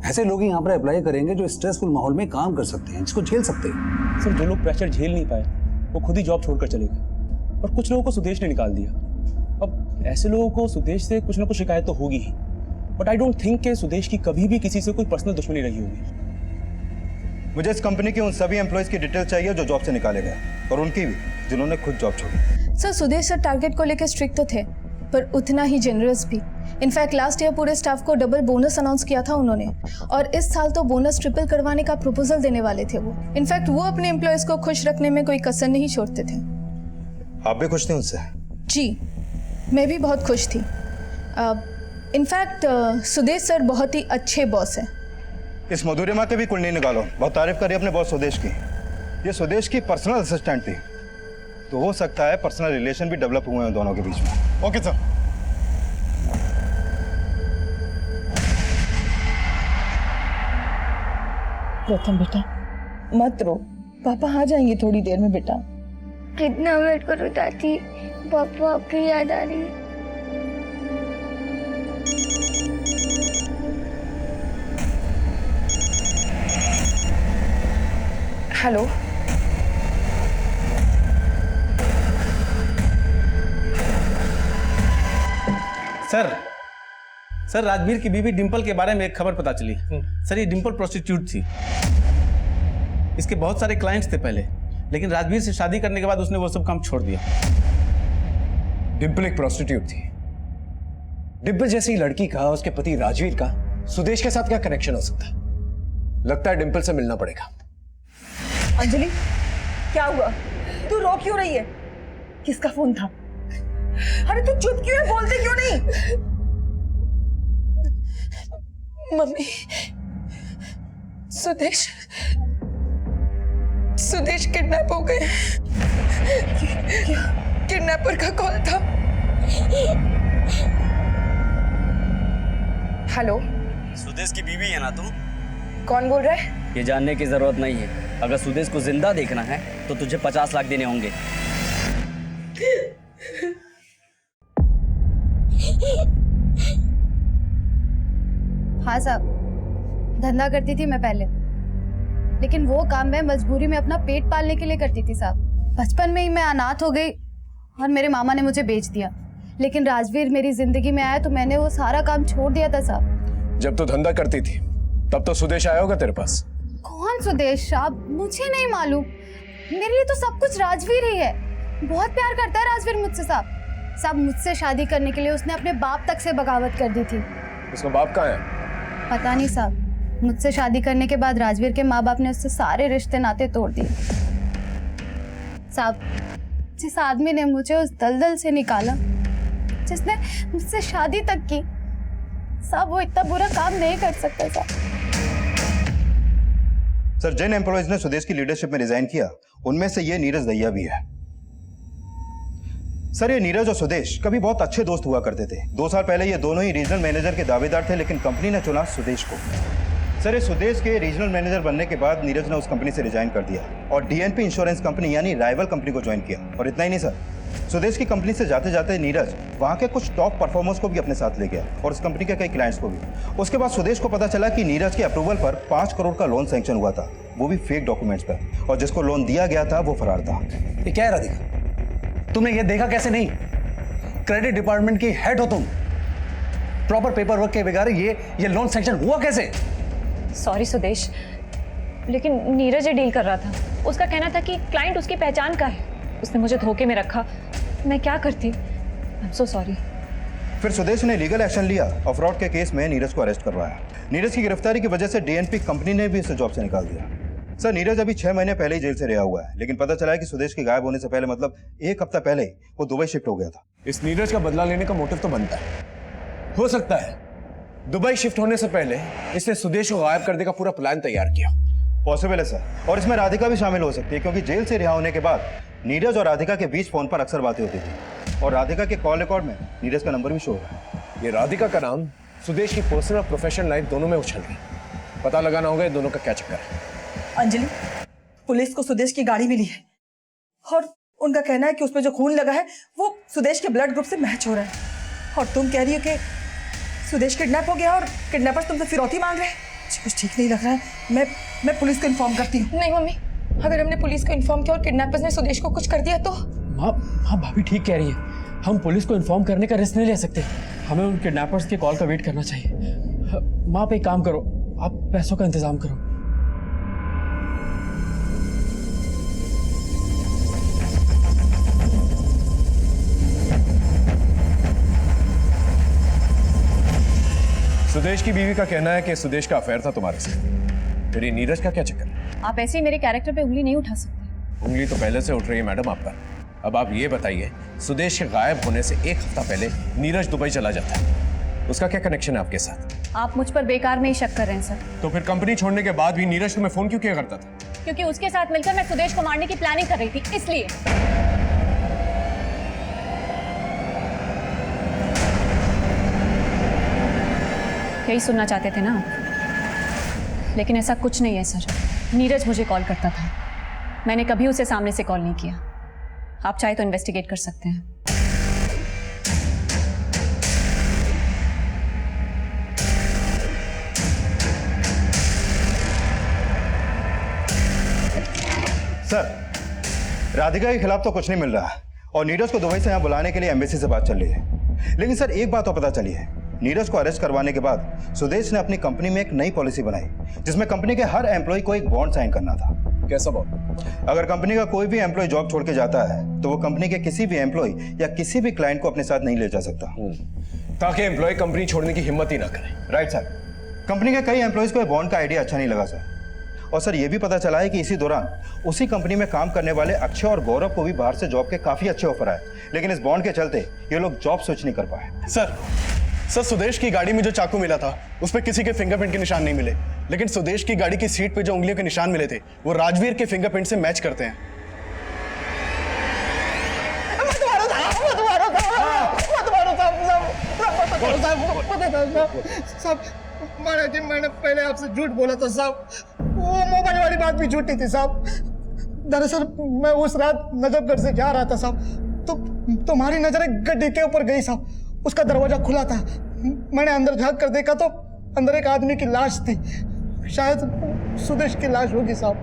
ऐसे लोग ही यहाँ पर अप्लाई करेंगे जो स्ट्रेसफुल माहौल में काम कर सकते हैं, जिसको झेल सकते हैं। सर जो लोग प्रेशर झेल नहीं पाए वो खुद ही जॉब छोड़कर चले गए और कुछ लोगों को सुदेश ने निकाल दिया। अब ऐसे लोगों को सुदेश से कुछ ना कुछ शिकायत तो होगी ही, बट आई डोंट थिंक कि सुदेश की कभी भी किसी से कोई पर्सनल दुश्मनी रही होगी। मुझे इस कंपनी के उन सभी एम्प्लॉयज की डिटेल चाहिए जो जॉब से निकाले गए, और उनकी भी जिन्होंने खुद जॉब छोड़ी। सर सुदेश सर टारगेट को लेकर स्ट्रिक्ट तो थे, पर उतना ही जेनरस भी। इनफैक्ट लास्ट ईयर पूरे स्टाफ को डबल बोनस अनाउंस किया था उन्होंने, और इस साल तो बोनस ट्रिपल करवाने का प्रपोजल देने वाले थे वो। इनफैक्ट वो अपने एम्प्लॉयज को खुश रखने में कोई कसर नहीं छोड़ते थे। आप भी खुश थे उनसे? जी, मैं भी बहुत खुश थी। इनफैक्ट सुदेश सर बहुत ही अच्छे बॉस हैं। इस मधुरिमा के भी कुंडली निकालो, बहुत तारीफ करी अपने बॉस सुदेश की। ये सुदेश की पर्सनल असिस्टेंट थी, तो हो सकता है पर्सनल रिलेशन भी डेवलप हुए हैं दोनों के बीच में। Okay sir. प्रथम बेटा मत रो, पापा आ जाएंगे थोड़ी देर में बेटा। कितना वेट करो दादी, पापा आपकी याद आ रही है। हेलो सर राजवीर की बीवी डिंपल के बारे में एक खबर पता चली। सर ये डिंपल प्रोस्टिट्यूट थी, इसके बहुत सारे क्लाइंट्स थे पहले, लेकिन राजवीर से शादी करने के बाद उसने वो सब काम छोड़ दिया। डिंपल एक प्रोस्टिट्यूट थी। डिंपल जैसी लड़की का, उसके पति राजवीर का सुदेश के साथ क्या कनेक्शन हो सकता? लगता है डिंपल से मिलना पड़ेगा। अंजलि क्या हुआ? तू रो क्यों रही है? किसका फोन था? अरे तू चुप क्यों है, बोलते क्यों नहीं? मम्मी, सुदेश किडनैप हो गए। किडनैपर का कॉल था। हेलो, सुदेश की बीवी है ना तुम? कौन बोल रहा है? ये जानने की जरूरत नहीं है। अगर सुदेश को जिंदा देखना है तो तुझे 50 लाख देने होंगे। हाँ साहब, धंधा करती थी मैं पहले, लेकिन वो काम मैं मजबूरी में अपना पेट पालने के लिए करती थी साहब। बचपन में ही मैं अनाथ हो गई और मेरे मामा ने मुझे बेच दिया। लेकिन राजवीर मेरी जिंदगी में आया तो मैंने वो सारा काम छोड़ दिया था साहब। जब तो धंधा करती थी तब तो सुदेश आया होगा तेरे पास। कौन सुदेश साहब? मुझे नहीं मालूम। मेरे लिए तो सब कुछ राजवीर ही है। बहुत प्यार करता है राजवीर मुझसे साहब। मुझसे शादी करने के लिए उसने अपने बाप तक से बगावत कर दी थी। उसका बाप कहाँ है? पता नहीं साहब। मुझसे शादी करने के बाद राजवीर के माँ बाप ने उससे सारे रिश्ते नाते तोड़ दिए साहब। जिस आदमी ने मुझे उस दलदल से निकाला, जिसने मुझसे शादी तक की साहब, वो इतना बुरा काम नहीं कर सकता साहब। सर जिन एम्प्लॉयज ने सुदेश की लीडरशिप में रिजाइन किया उनमें से ये नीरज दहिया भी है। सर ये नीरज और सुदेश कभी बहुत अच्छे दोस्त हुआ करते थे। 2 साल पहले ये दोनों ही रीजनल मैनेजर के दावेदार थे, लेकिन कंपनी ने चुना सुदेश को। सर ये सुदेश के रीजनल मैनेजर बनने के बाद नीरज ने उस कंपनी से रिजाइन कर दिया और डीएनपी इंश्योरेंस कंपनी यानी राइवल कंपनी को ज्वाइन किया। और इतना ही नहीं सर, सुदेश की कंपनी से जाते जाते नीरज वहाँ के कुछ टॉप परफॉर्मर्स को भी अपने साथ ले गया और उस कंपनी के कई क्लाइंट्स को भी। उसके बाद सुदेश को पता चला कि नीरज के अप्रूवल पर 5 करोड़ का लोन सैंक्शन हुआ था, वो भी फेक डॉक्यूमेंट्स पर, और जिसको लोन दिया गया था वो फरार था। ये क्या है राधिका, तुमने ये देखा कैसे नहीं? क्रेडिट डिपार्टमेंट की हेड हो तुम, प्रॉपर पेपर वर्क के बगैर ये लोन सैंक्शन हुआ कैसे? सॉरी सुदेश, लेकिन नीरज ये डील कर रहा था। उसका कहना था कि क्लाइंट उसकी पहचान का है। उसने मुझे धोखे में रखा, मैं क्या करती? I am so sorry. फिर सुदेश ने लीगल एक्शन लिया और फ्रॉड के केस में नीरज को अरेस्ट करवाया। नीरज की गिरफ्तारी की वजह से डीएनपी कंपनी ने भी उसे जॉब से निकाल दिया। सर नीरज अभी 6 महीने पहले ही जेल से रिहा हुआ है, लेकिन पता चला है कि सुदेश के गायब होने से पहले, मतलब 1 हफ्ता पहले, वो दुबई शिफ्ट हो गया था। इस नीरज का बदला लेने का मोटिव तो बनता है। हो सकता है दुबई शिफ्ट होने से पहले इसने सुदेश को गायब करने का पूरा प्लान तैयार किया पॉसिबल है सर, और इसमें राधिका भी शामिल हो सकती है क्योंकि जेल से रिहा होने के बाद नीरज और राधिका के बीच फोन पर अक्सर बातें होती थी और राधिका के कॉल रिकॉर्ड में नीरज का नंबर भी शो हो रहा है। ये राधिका का नाम सुदेश की पर्सनल और प्रोफेशनल लाइफ दोनों में उछल रही। पता लगाना होगा ये दोनों का क्या चक्कर है। अंजलि, पुलिस को सुदेश की गाड़ी मिली है और उनका कहना है कि उसमें जो खून लगा है वो सुदेश के ब्लड ग्रुप से मैच हो रहा है। और तुम कह रही हो कि सुदेश किडनैप हो गया और किडनैपर्स तुमसे फिरौती मांग रहे हैं। मुझे कुछ ठीक नहीं लग रहा है। मैं पुलिस को इन्फॉर्म करती हूँ। नहीं मम्मी, अगर हमने पुलिस को इन्फॉर्म किया और किडनैपर्स ने सुदेश को कुछ कर दिया तो? माँ भाभी ठीक कह रही है। हम पुलिस को इन्फॉर्म करने का रिस्क नहीं ले सकते। हमें उन किडनैपर्स के कॉल का वेट करना चाहिए। माँ आप एक काम करो, आप पैसों का इंतजाम करो। सुदेश की बीवी का कहना है कि सुदेश का अफेयर था तुम्हारे से। फिर ये नीरज का क्या चक्कर है? आप ऐसे ही मेरे कैरेक्टर पे उंगली नहीं उठा सकते। उंगली तो पहले से उठ रही है मैडम आप पर। अब आप ये बताइए, सुदेश के गायब होने से एक हफ्ता पहले नीरज दुबई चला जाता है, उसका क्या कनेक्शन है आपके साथ? आप मुझ पर बेकार में ही शक कर रहे हैं सर। तो फिर कंपनी छोड़ने के बाद भी नीरज तुम्हें फोन क्यों किया करता था? क्योंकि उसके साथ मिलकर मैं सुदेश को मारने की प्लानिंग कर रही थी, इसलिए। यही सुनना चाहते थे ना आप? लेकिन ऐसा कुछ नहीं है सर। नीरज मुझे कॉल करता था, मैंने कभी उसे सामने से कॉल नहीं किया। आप चाहे तो इन्वेस्टिगेट कर सकते हैं। सर, राधिका के खिलाफ तो कुछ नहीं मिल रहा और नीरज को दुबई से यहाँ बुलाने के लिए एम्बेसी से बात चल रही है। लेकिन सर एक बात तो पता चली है, नीरज को अरेस्ट करवाने के बाद सुदेश ने अपनी कंपनी में एक नई पॉलिसी बनाई जिसमें कंपनी के हर एम्प्लॉय को एक बॉन्ड साइन करना था। कैसा बॉन्ड? अगर कंपनी का कोई भी एम्प्लॉय जॉब छोड़ के जाता है तो वो कंपनी के किसी भी एम्प्लॉय या किसी भी क्लाइंट को अपने साथ नहीं ले जा सकता, ताकि एम्प्लॉय कंपनी छोड़ने की हिम्मत ही ना करे। Right sir. कंपनी के कई एम्प्लॉयज को बॉन्ड का आइडिया अच्छा नहीं लगा सर। और सर ये भी पता चला है कि इसी दौरान उसी कंपनी में काम करने वाले अक्षय और गौरव को भी बाहर से जॉब के काफी अच्छे ऑफर आए, लेकिन इस बॉन्ड के चलते ये लोग जॉब स्विच नहीं कर पाए। सर सुदेश की गाड़ी में जो चाकू मिला था उस पर किसी के फिंगरप्रिंट के निशान नहीं मिले, लेकिन सुदेश की गाड़ी की सीट पे जो उंगलियों के निशान मिले थे वो राजवीर के फिंगरप्रिंट से मैच करते हैं। मैंने पहले आपसे झूठ बोला था साहब, वो मोबाइल वाली बात भी झूठी थी साहब। दरअसल मैं उस रात नजफगढ़ से जा रहा था साहब, तो तुम्हारी नजर एक गड्ढे के ऊपर गई साहब। उसका दरवाजा खुला था, मैंने अंदर झांक कर देखा तो अंदर एक आदमी की लाश थी, शायद सुदेश की लाश होगी साहब।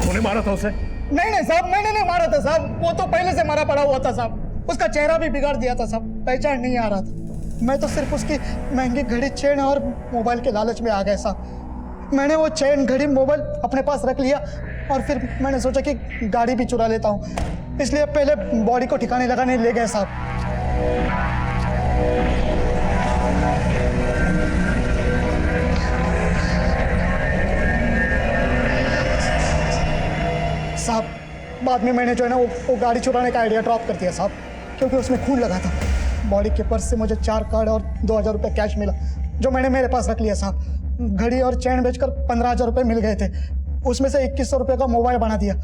कौन मारा था उसे? नहीं साहब, मैंने नहीं मारा था साहब, वो तो पहले से मरा पड़ा हुआ था साहब। उसका चेहरा भी बिगाड़ दिया था साहब, पहचान नहीं आ रहा था। मैं तो सिर्फ उसकी महंगी घड़ी, चेन और मोबाइल के लालच में आ गया साहब। मैंने वो चेन, घड़ी, मोबाइल अपने पास रख लिया और फिर मैंने सोचा कि गाड़ी भी चुरा लेता हूँ, इसलिए पहले बॉडी को ठिकाने लगाने ले गए साहब। साहब बाद में मैंने जो है ना वो गाड़ी चुराने का आइडिया ड्रॉप कर दिया साहब, क्योंकि उसमें खून लगा था। बॉडी के पर्स से मुझे 4 कार्ड और 2000 रुपये कैश मिला, जो मैंने मेरे पास रख लिया साहब। घड़ी और चैन बेचकर 15000 रुपये मिल गए थे, उसमें से 2100 रुपये का मोबाइल बना दिया।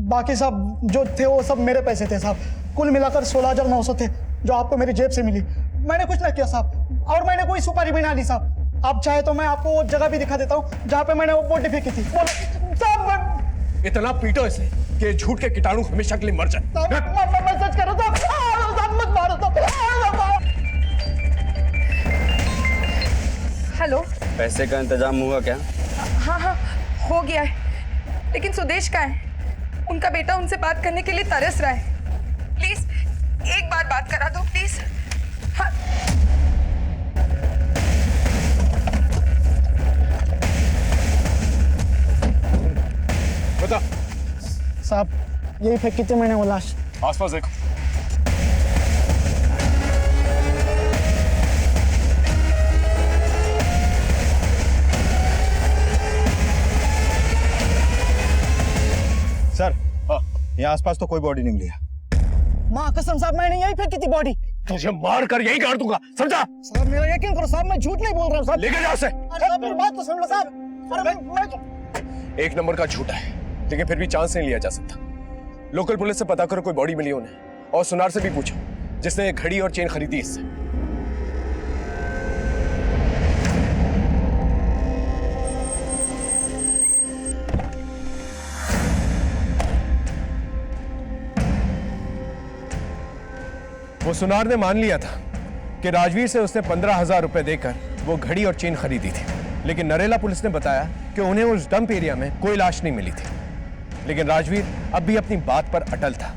बाकी साहब जो थे वो सब मेरे पैसे थे साहब, कुल मिलाकर 16900 थे, जो आपको मेरी जेब से मिली। मैंने कुछ ना किया साहब, और मैंने कोई सुपारी भी ना ली साहब। आप चाहे तो मैं आपको वो जगह भी दिखा देता हूँ जहाँ पे मैंने वो बॉडी फेंकी थी। साहब इतना पीटो इसे कि झूठ के कीटाणु हमेशा के लिए मर जाए। मैं सच कर रहा था, मत मारो साहब। हेलो, पैसे का इंतजाम हुआ क्या? हाँ हो गया है, लेकिन सुदेश का है। उनका बेटा उनसे बात करने के लिए तरस रहा है। प्लीज एक बार बात करा दो प्लीज। हाँ। बता साहब, यही फेंकी थी मैंने वो लाश। आसपास देखो। सर यहाँ आसपास तो कोई बॉडी नहीं मिली है। माँ कसम साहब, मैंने यही फेंकी थी बॉडी। तुझे मार कर यही गाड़ दूंगा, समझा? साहब मेरा यकीन करो साहब, मैं झूठ नहीं बोल रहा हूँ साहब। लेके जाओ उसे। अरे साहब मेरी बात तो सुन लो साहब। अरे मैं एक नंबर का झूठा है, लेकिन फिर भी चांस नहीं लिया जा सकता। लोकल पुलिस से पता करो कोई बॉडी मिली उन्हें, और सुनार से भी पूछो जिसने ये घड़ी और चेन खरीदी इससे। वो सुनार ने मान लिया था कि राजवीर से उसने 15,000 रुपए देकर वो घड़ी और चेन खरीदी थी, लेकिन नरेला पुलिस ने बताया कि उन्हें उस डंप एरिया में कोई लाश नहीं मिली थी। लेकिन राजवीर अब भी अपनी बात पर अटल था।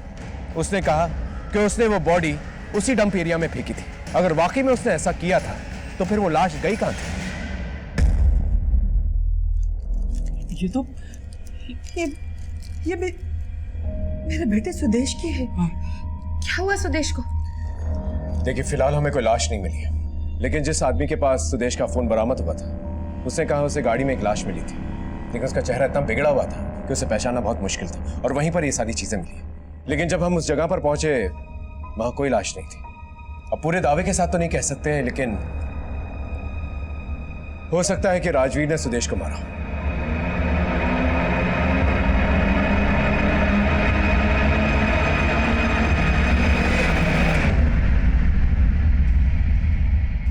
उसने कहा कि उसने वो बॉडी उसी डंप एरिया में फेंकी थी। अगर वाकई में उसने ऐसा किया था तो फिर वो लाश गई कहां थी? ये मेरे बेटे सुदेश की है। क्या हुआ सुदेश को? देखिए, फिलहाल हमें कोई लाश नहीं मिली है, लेकिन जिस आदमी के पास सुदेश का फोन बरामद हुआ था उसने कहा उसे गाड़ी में एक लाश मिली थी, लेकिन उसका चेहरा इतना बिगड़ा हुआ था कि उसे पहचानना बहुत मुश्किल था, और वहीं पर ये सारी चीजें मिली। लेकिन जब हम उस जगह पर पहुंचे वहां कोई लाश नहीं थी। अब पूरे दावे के साथ तो नहीं कह सकते हैं, लेकिन हो सकता है कि राजवीर ने सुदेश को मारा।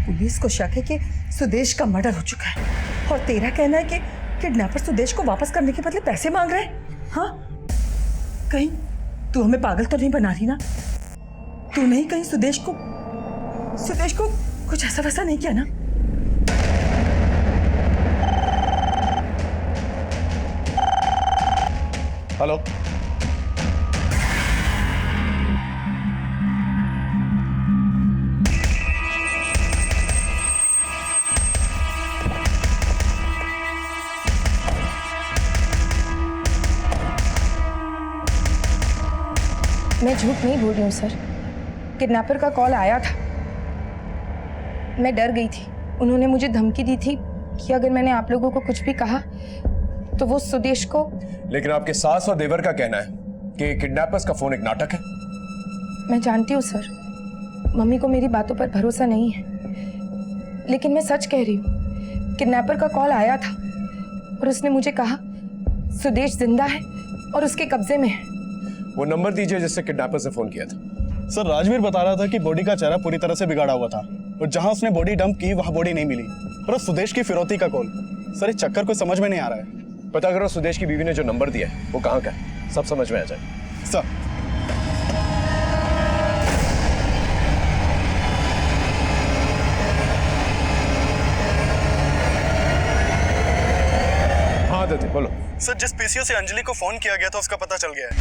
पुलिस को शक है कि सुदेश का मर्डर हो चुका है, और तेरा कहना है कि किडनैपर सुदेश को वापस करने के बदले पैसे मांग रहे हैं। हाँ, कहीं तू हमें पागल तो नहीं बना रही ना? तू नहीं कहीं सुदेश को कुछ ऐसा वैसा नहीं किया ना? हेलो, मैं झूठ नहीं बोल रही हूँ सर। किडनैपर का कॉल आया था, मैं डर गई थी। उन्होंने मुझे धमकी दी थी कि अगर मैंने आप लोगों को कुछ भी कहा तो वो सुदेश को। लेकिन आपके सास और देवर का कहना है कि किडनैपर्स का फोन एक नाटक है। मैं जानती हूँ सर, मम्मी को मेरी बातों पर भरोसा नहीं है, लेकिन मैं सच कह रही हूँ। किडनैपर का कॉल आया था और उसने मुझे कहा सुदेश जिंदा है और उसके कब्जे में है। वो नंबर दीजिए जिससे किडनैपर्स ने फोन किया था। सर, राजवीर बता रहा था कि बॉडी का चेहरा पूरी तरह से बिगाड़ा हुआ था, और जहां उसने बॉडी डंप की वहां बॉडी नहीं मिली। और उस सुदेश की फिरौती का कॉल। सर, ये चक्कर कोई समझ में नहीं आ रहा है। पता करो सुदेश की बीवी ने जो नंबर दिया है वो कहाँ का है, सब समझ में आ जाए। सर, हाँ दीदी बोलो। सर, जिस पीसीओ से अंजलि को फोन किया गया था उसका पता चल गया है।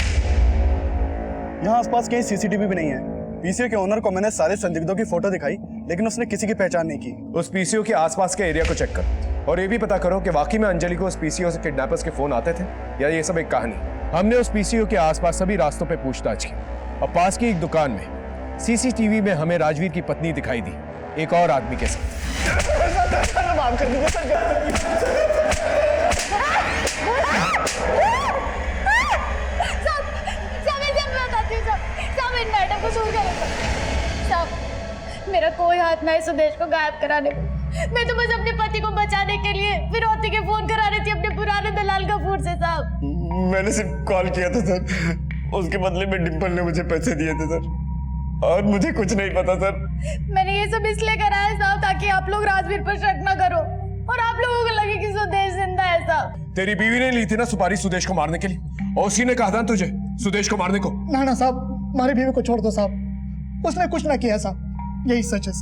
यहाँ आसपास कहीं सीसीटीवी भी नहीं है। पीसीओ के ओनर को मैंने सारे संदिग्धों की फोटो दिखाई, लेकिन उसने किसी की पहचान नहीं की। उस पीसीओ के आसपास के एरिया को चेक करो, और ये भी पता करो कि वाकई में अंजलि को उस पीसीओ से किडनैपर्स के फोन आते थे या ये सब एक कहानी। हमने उस पीसीओ के आसपास सभी रास्तों पे पूछताछ की, और पास की एक दुकान में सीसीटीवी में हमें राजवीर की पत्नी दिखाई दी एक और आदमी के साथ। माफ कर दीजिए सर। मेरा कोई हाथ ना है सुदेश को गायब कराने में। मैं तो बस अपने पति को बचाने के लिए फिरौती के फोन करा रही थी अपने पुराने दलाल गफूर से। साहब, मैंने सिर्फ कॉल किया था सर, उसके बदले में डिम्पल ने मुझे पैसे दिए थे सर, और मुझे कुछ नहीं पता सर। मैंने ये सब इसलिए करा है साहब ताकि आप लोग राजवीर पर शक न करो और आप लोगों को लगे कि सुदेश जिंदा है। साहब, तेरी बीवी ने ली थी ना सुपारी सुदेश को मारने के लिए, और उसी ने कहा था तुझे सुदेश को मारने को। ना साहब, हमारी बीवी को छोड़ दो साहब, उसने कुछ ना किया साहब, यही सच है।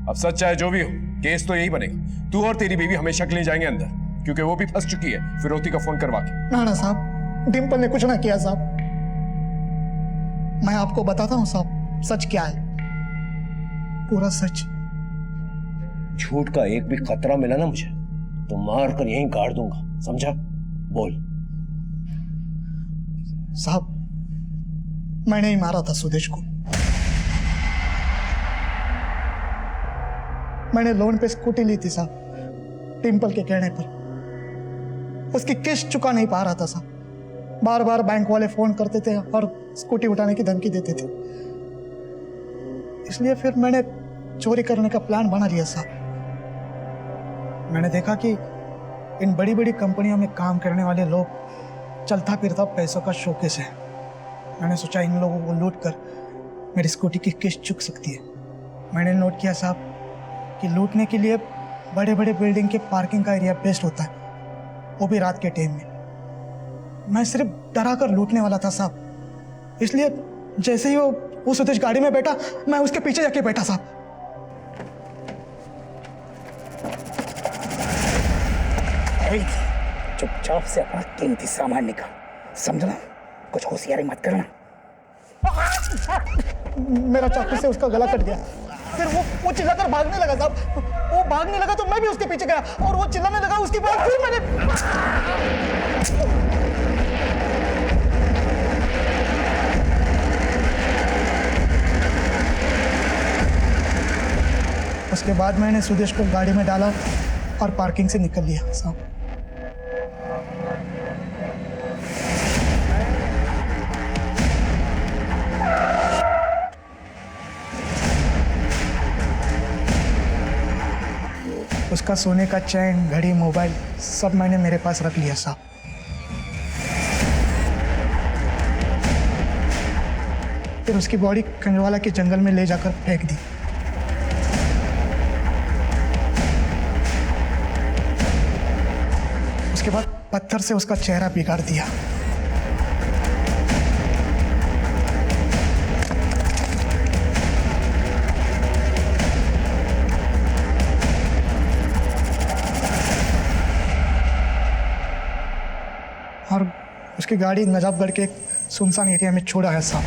अब सच चाहे जो भी हो, केस तो यही बनेगा। तू और तेरी बीवी हमेशा के लिए जाएंगे अंदर, क्योंकि वो भी फंस चुकी है फिरौती का फोन करवा के। ना साहब, डिम्पल ने कुछ ना किया साहब। मैं आपको बताता हूँ साहब, सच क्या है, पूरा सच। झूठ का एक भी खतरा मिला ना मुझे तो मार कर यहीं गाड़ दूंगा, समझा? बोल। साहब, मैंने ही मारा था सुदेश को। मैंने लोन पे स्कूटी ली थी साहब, डिम्पल के कहने पर। उसकी किस्त चुका नहीं पा रहा था साहब। बार बार बैंक वाले फोन करते थे और स्कूटी उठाने की धमकी देते थे, इसलिए फिर मैंने चोरी करने का प्लान बना लिया साहब। मैंने देखा कि इन बड़ी बड़ी कंपनियों में काम करने वाले लोग चलता फिरता पैसों का शौकेस है। मैंने सोचा इन लोगों को लूट कर मेरी स्कूटी की किस्त चुक सकती है। मैंने नोट किया साहब कि लूटने के लिए बड़े बड़े बिल्डिंग के पार्किंग का एरिया बेस्ट होता है, वो भी रात के टाइम में। मैं सिर्फ डरा कर लूटने वाला था साहब, इसलिए जैसे ही वो सुदेश गाड़ी में बैठा मैं उसके पीछे जाके बैठा साहब। चुपचाप से अपना कीमती सामान निकाल, समझना? कुछ होशियारी मत करना। मेरा चाकू से उसका गला कट गया। फिर वो चिल्लाकर भागने लगा साहब। वो भागने लगा तो मैं भी उसके पीछे गया और वो चिल्लाने लगा, उसके बाद फिर मैंने। उसके बाद मैंने सुदेश को गाड़ी में डाला और पार्किंग से निकल लिया साहब। उसका सोने का चैन, घड़ी, मोबाइल सब मैंने मेरे पास रख लिया साहब। फिर उसकी बॉडी कंजवाला के जंगल में ले जाकर फेंक दी। उसके बाद पत्थर से उसका चेहरा बिगाड़ दिया। और उसकी गाड़ी नजाबगढ़ के एक सुनसान एरिया में छोड़ा है साहब।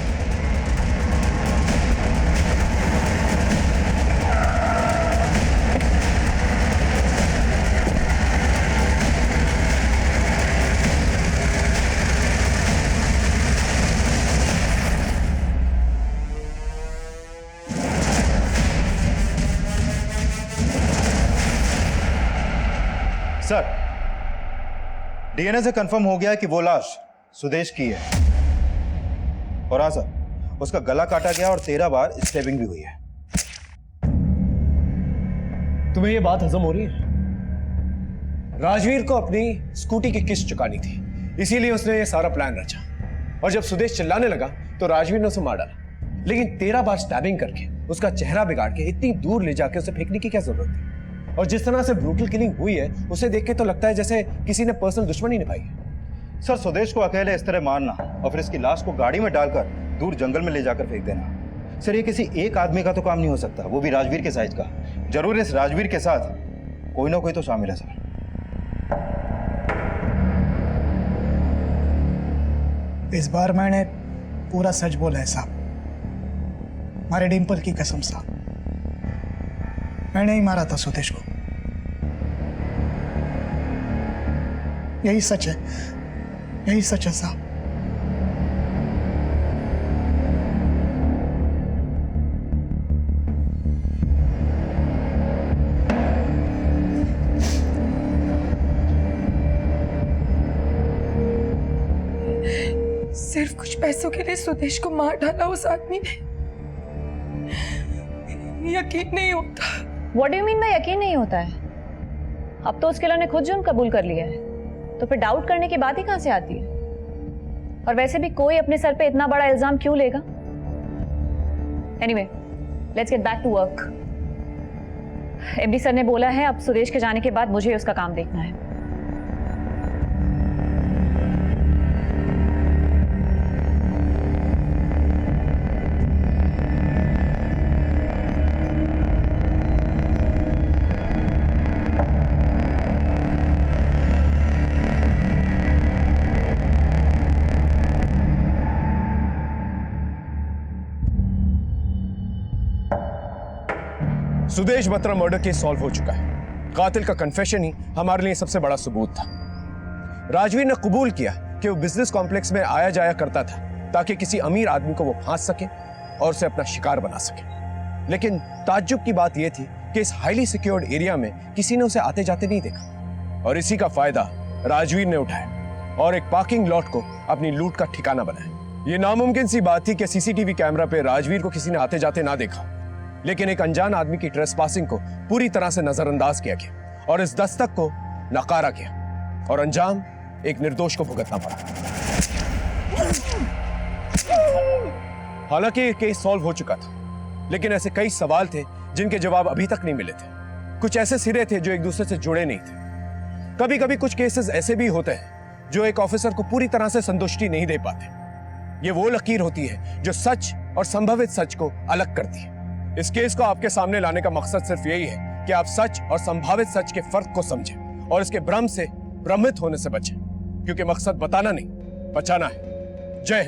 सर, डीएनए से कंफर्म हो गया है कि वो लाश सुदेश की है। और हाँ सर, उसका गला काटा गया और 13 बार स्टेबिंग भी हुई है। तुम्हें ये बात हजम हो रही है? राजवीर को अपनी स्कूटी की किस्त चुकानी थी, इसीलिए उसने ये सारा प्लान रचा। और जब सुदेश चिल्लाने लगा तो राजवीर ने उसे मार डाला। लेकिन 13 बार स्टैबिंग करके उसका चेहरा बिगाड़ के इतनी दूर ले जाके उसे फेंकने की क्या जरूरत थी? और जिस तरह से ब्रूटल किलिंग हुई है उसे देख के तो लगता है जैसे किसी ने पर्सनल दुश्मनी निभाई है। सर, सुदेश को अकेले इस तरह मारना और फिर इसकी लाश को गाड़ी में डालकर दूर जंगल में ले जाकर फेंक देना, सर ये किसी एक आदमी का तो काम नहीं हो सकता, वो भी राजवीर के साइज का। जरूर इस राजवीर के साथ कोई ना कोई तो शामिल है सर। इस बार मैंने पूरा सच बोला है साहब, हमारे डिंपल की कसम साहब। मैंने ही मारा था सुदेश को, यही सच है, यही सच है साहब। सिर्फ कुछ पैसों के लिए सुदेश को मार डाला उस आदमी ने। यकीन नहीं होता। What do you mean by यकीन नहीं होता है? अब तो उसके ने खुद जुर्म कबूल कर लिया है, तो फिर डाउट करने की बात ही कहां से आती है? और वैसे भी कोई अपने सर पे इतना बड़ा इल्जाम क्यों लेगा? Anyway, let's get back to work. MD sir ने बोला है अब सुदेश के जाने के बाद मुझे उसका काम देखना है। Sudesh Batra murder case solve हो चुका है। कातिल का कन्फेशन ही हमारे लिए सबसे बड़ा सबूत था। राजवीर ने कबूल किया कि वो बिजनेस कॉम्प्लेक्स में आया जाया करता था ताकि किसी अमीर आदमी को वो फांस सके और उसे अपना शिकार बना सके। लेकिन ताज्जुब की बात यह थी कि इस हाईली सिक्योर्ड एरिया में किसी ने उसे आते जाते नहीं देखा और इसी का फायदा राजवीर ने उठाया और एक पार्किंग लॉट को अपनी लूट का ठिकाना बनाया। ये नामुमकिन सी बात थी कि सीसीटीवी कैमरा पे राजवीर को किसी ने आते जाते ना देखा, लेकिन एक अनजान आदमी की ट्रेसपासिंग को पूरी तरह से नजरअंदाज किया गया और इस दस्तक को नकारा गया और अंजाम एक निर्दोष को भुगतना पड़ा। हालांकि ये केस सॉल्व हो चुका था, लेकिन ऐसे कई सवाल थे जिनके जवाब अभी तक नहीं मिले थे। कुछ ऐसे सिरे थे जो एक दूसरे से जुड़े नहीं थे। कभी कभी कुछ केसेस ऐसे भी होते हैं जो एक ऑफिसर को पूरी तरह से संतुष्टि नहीं दे पाते। ये वो लकीर होती है जो सच और संभावित सच को अलग करती है। इस केस को आपके सामने लाने का मकसद सिर्फ यही है कि आप सच और संभावित सच के फर्क को समझें और इसके भ्रम से भ्रमित होने से बचें, क्योंकि मकसद बताना नहीं, बचाना है। जय हिंद।